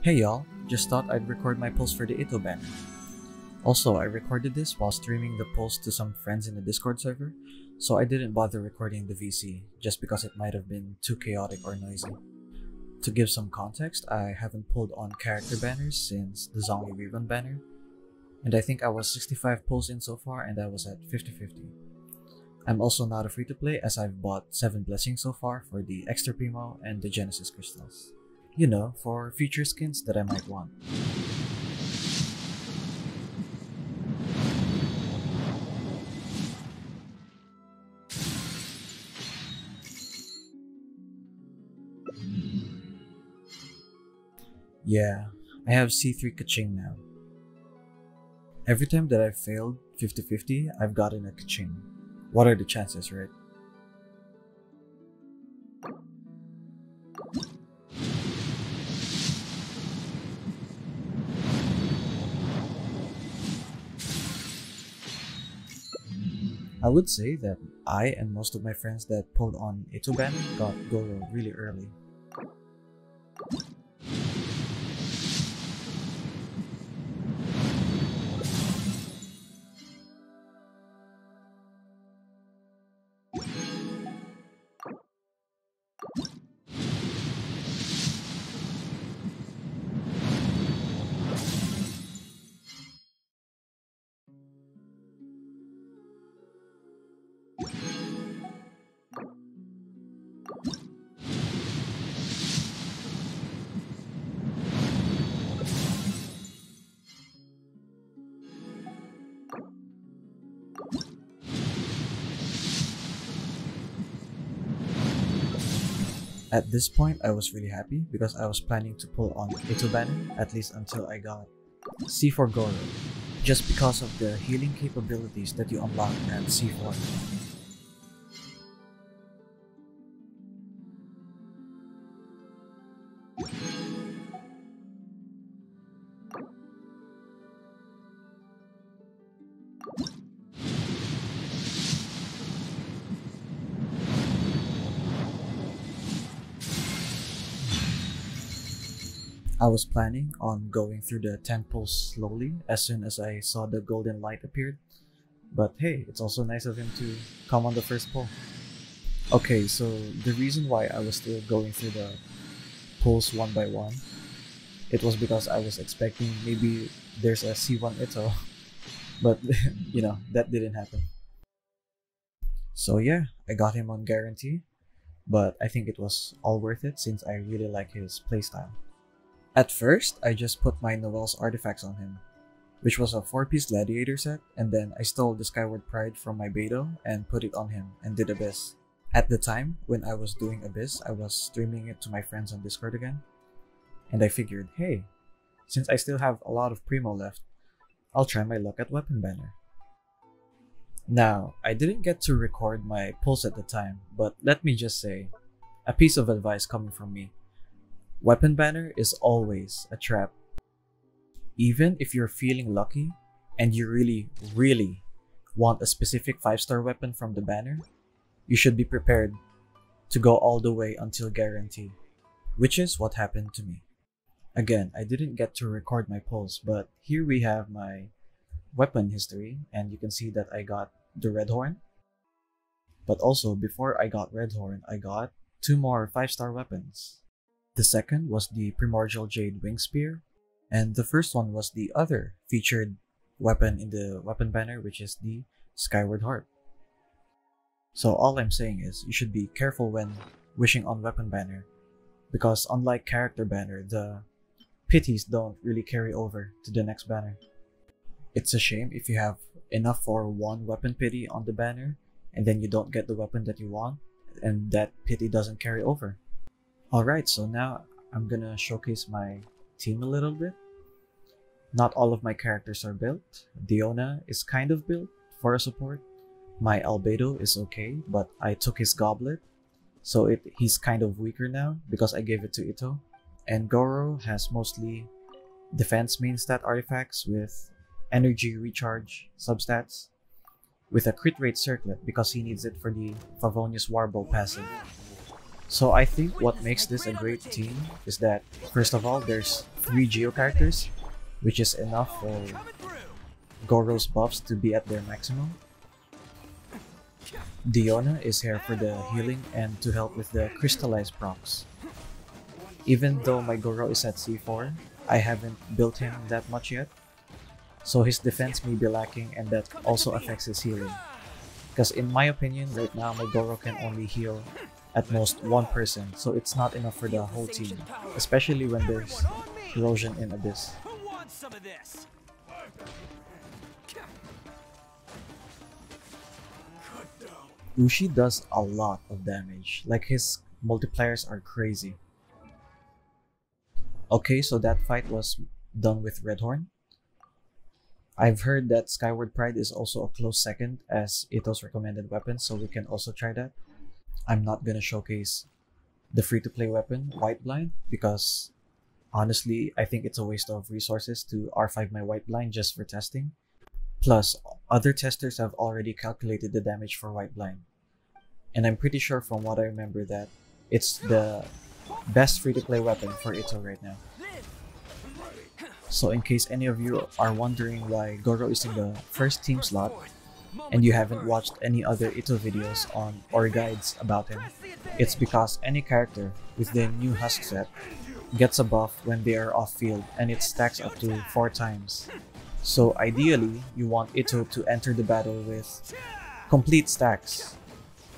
Hey y'all, just thought I'd record my pulse for the Itto banner. Also, I recorded this while streaming the pulse to some friends in the Discord server, so I didn't bother recording the VC just because it might have been too chaotic or noisy. To give some context, I haven't pulled on character banners since the zombie rerun banner, and I think I was 65 pulls in so far and I was at 50-50. I'm also not a free-to-play as I've bought 7 blessings so far for the extra primo and the Genesis crystals. You know, for future skins that I might want. Yeah, I have C3 Kaching now. Every time that I've failed 50-50, I've gotten a Kaching. What are the chances, right? I would say that I and most of my friends that pulled on Itto banner got Goro really early. At this point, I was really happy because I was planning to pull on Itto banner at least until I got C4 Goro, just because of the healing capabilities that you unlock at C4. I was planning on going through the 10 pulls slowly as soon as I saw the golden light appeared, but hey, it's also nice of him to come on the first pull. Okay, so the reason why I was still going through the pulls one by one, it was because I was expecting maybe there's a C1 Itto, but you know, that didn't happen. So yeah, I got him on guarantee, but I think it was all worth it since I really like his playstyle. At first, I just put my Noel's artifacts on him, which was a 4-piece gladiator set, and then I stole the Skyward Pride from my Beto and put it on him and did Abyss. At the time, when I was doing Abyss, I was streaming it to my friends on Discord again, and I figured, hey, since I still have a lot of Primo left, I'll try my luck at Weapon Banner. Now, I didn't get to record my pulse at the time, but let me just say, a piece of advice coming from me. Weapon banner is always a trap. Even if you're feeling lucky and you really want a specific 5-star weapon from the banner, you should be prepared to go all the way until guarantee, which is what happened to me. Again, I didn't get to record my pulse, but here we have my weapon history and you can see that I got the Redhorn. But also, before I got Redhorn, I got 2 more 5-star weapons. The second was the Primordial Jade Wing Spear, and the first one was the other featured weapon in the weapon banner, which is the Skyward Harp. So all I'm saying is, you should be careful when wishing on weapon banner, because unlike character banner, the pities don't really carry over to the next banner. It's a shame if you have enough for 1 weapon pity on the banner, and then you don't get the weapon that you want, and that pity doesn't carry over. Alright, so now I'm gonna showcase my team a little bit. Not all of my characters are built. Diona is kind of built for a support. My Albedo is okay, but I took his Goblet, so he's kind of weaker now because I gave it to Itto. And Goro has mostly defense main stat artifacts with energy recharge substats, with a crit rate circlet because he needs it for the Favonius Warble passive. So I think what makes this a great team is that, first of all, there's 3 Geo characters, which is enough for Goro's buffs to be at their maximum. Diona is here for the healing and to help with the crystallized procs. Even though my Goro is at C4, I haven't built him that much yet, so his defense may be lacking and that also affects his healing. Because in my opinion, right now my Goro can only heal at most one person, so it's not enough for the whole team, especially when there's Corrosion in Abyss. Ushi does a lot of damage, like his multipliers are crazy. Okay, so that fight was done with Redhorn. I've heard that Skyward Pride is also a close second as Itto's recommended weapon, so we can also try that. I'm not gonna showcase the free-to-play weapon, White Blind, because honestly, I think it's a waste of resources to R5 my White Blind just for testing. Plus, other testers have already calculated the damage for White Blind. And I'm pretty sure from what I remember that it's the best free-to-play weapon for Itto right now. So in case any of you are wondering why Goro is in the first team slot, and you haven't watched any other Itto videos on or guides about him, it's because any character with the new husk set gets a buff when they are off field and it stacks up to 4 times. So ideally, you want Itto to enter the battle with complete stacks.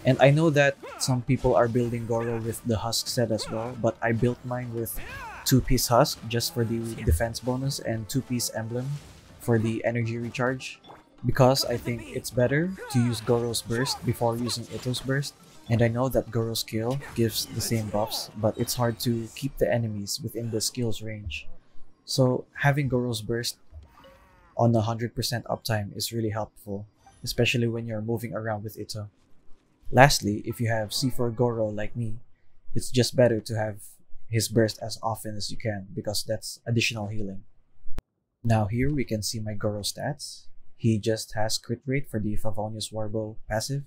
And I know that some people are building Goro with the husk set as well, but I built mine with 2-piece husk just for the defense bonus and 2-piece emblem for the energy recharge, because I think it's better to use Goro's burst before using Itto's burst. And I know that Goro's skill gives the same buffs, but it's hard to keep the enemies within the skill's range. So having Goro's burst on 100% uptime is really helpful, especially when you're moving around with Itto. Lastly, if you have C4 Goro like me, it's just better to have his burst as often as you can because that's additional healing. Now here we can see my Goro stats. He just has crit rate for the Favonius Warbow passive,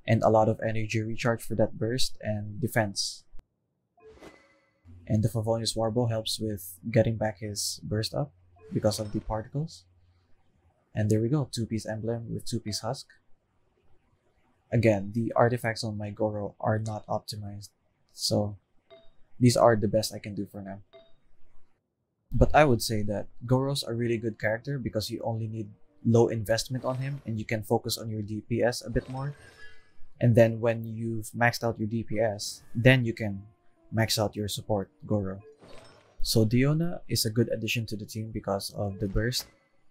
and a lot of energy recharge for that burst and defense. And the Favonius Warbow helps with getting back his burst up because of the particles. And there we go, 2-piece emblem with 2-piece husk. Again, the artifacts on my Goro are not optimized, so these are the best I can do for now. But I would say that Goro's a really good character because you only need low investment on him and you can focus on your DPS a bit more. And then when you've maxed out your DPS, then you can max out your support Goro. So Diona is a good addition to the team because of the burst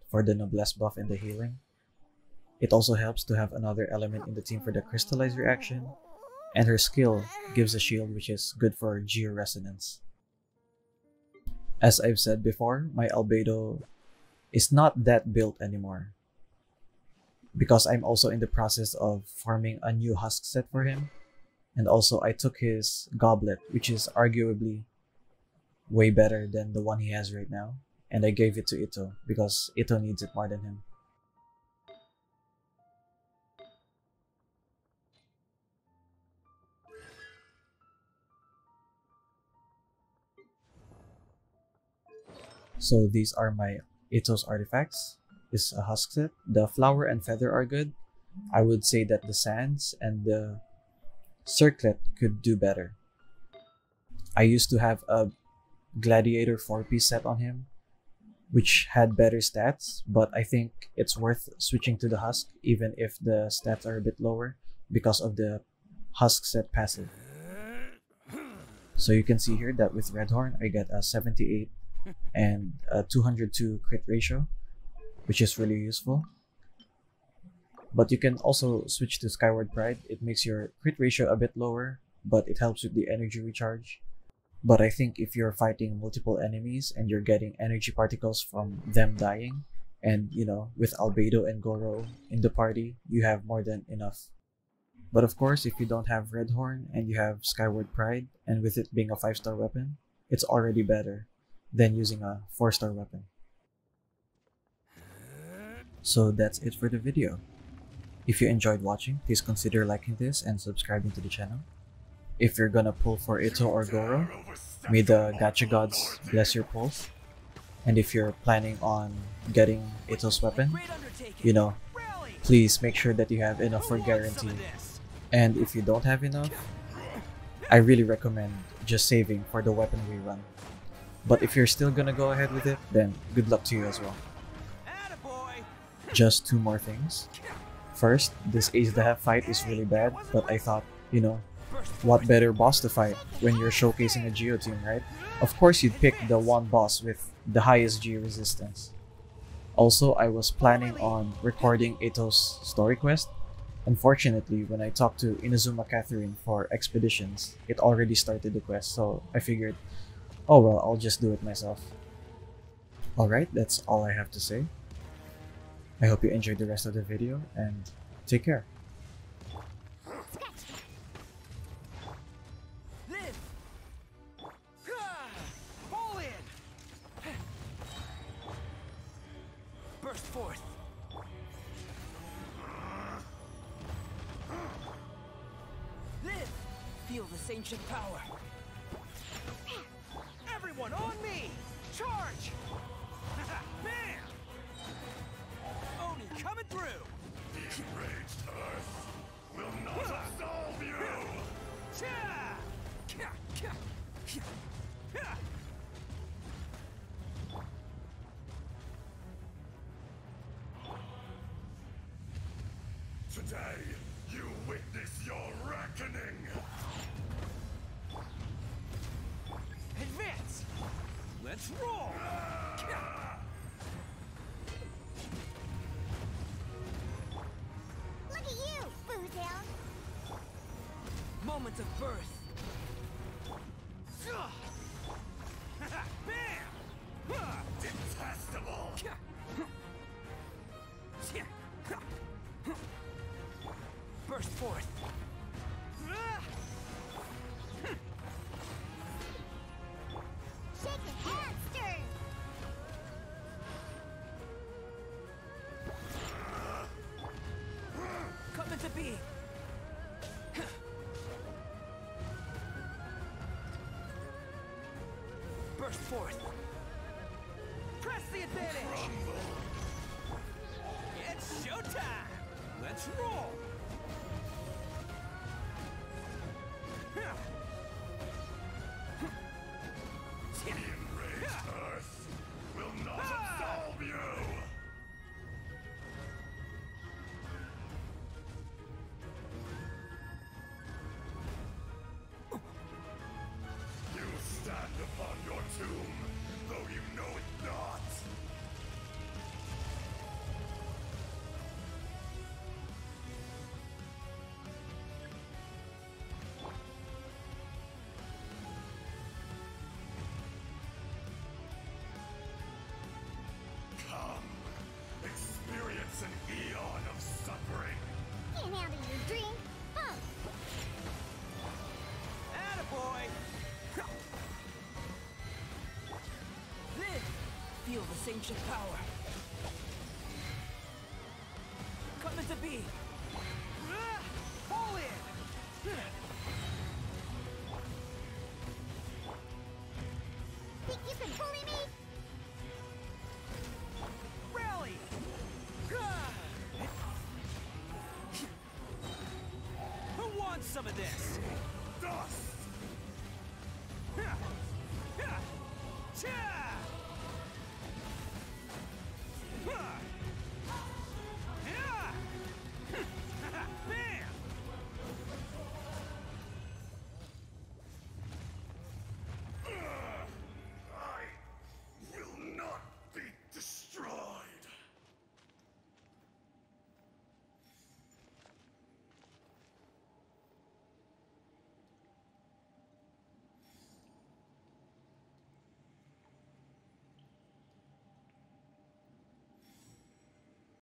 for the noblesse buff and the healing. It also helps to have another element in the team for the crystallized reaction, and her skill gives a shield which is good for Geo Resonance. As I've said before, my Albedo is not that built anymore because I'm also in the process of farming a new husk set for him, and also I took his goblet, which is arguably way better than the one he has right now, and I gave it to Itto because Itto needs it more than him. So these are my Itto's artifacts. This is a husk set. The flower and feather are good. I would say that the sands and the circlet could do better. I used to have a gladiator 4-piece set on him, which had better stats, but I think it's worth switching to the husk even if the stats are a bit lower because of the husk set passive. So you can see here that with Redhorn, I get a 78 and a 202 crit ratio, which is really useful. But you can also switch to Skyward Pride. It makes your crit ratio a bit lower, but it helps with the energy recharge. But I think if you're fighting multiple enemies and you're getting energy particles from them dying, and you know, with Albedo and Goro in the party, you have more than enough. But of course, if you don't have Redhorn and you have Skyward Pride, and with it being a 5-star weapon, it's already better than using a 4-star weapon. So that's it for the video. If you enjoyed watching, please consider liking this and subscribing to the channel. If you're gonna pull for Itto or Goro, may the gacha gods bless your pulls. And if you're planning on getting Itto's weapon, you know, please make sure that you have enough for guarantee. And if you don't have enough, I really recommend just saving for the weapon rerun. But if you're still gonna go ahead with it, then good luck to you as well. Just 2 more things. First, this Azhdaha fight is really bad, but I thought, you know, what better boss to fight when you're showcasing a Geo team, right? Of course you'd pick the one boss with the highest G resistance. Also, I was planning on recording Itto's story quest. Unfortunately, when I talked to Inazuma Catherine for expeditions, it already started the quest, so I figured, oh well, I'll just do it myself. Alright, that's all I have to say. I hope you enjoyed the rest of the video, and take care. Burst forth. Live! Feel this ancient power. Everyone on me! Charge! Bam! Oni coming through! The enraged earth will not absolve you! Today, you witness your reckoning! Advance! Let's roll! Look at you, Bootown! Moment of birth. Bam! Detestable! Burst forth. Shaking monster! Come into being. Burst forth. Press the advantage. It's showtime. Let's roll. The enraged earth will not absolve you! You stand upon your tomb, though you know it not. Come, experience an eon of suffering. Can't handle your dream, huh? Attaboy! Live! Feel this ancient power. Come into being. Fall in! Think you can bully me? Rally! Who wants some of this? Dust! Cha!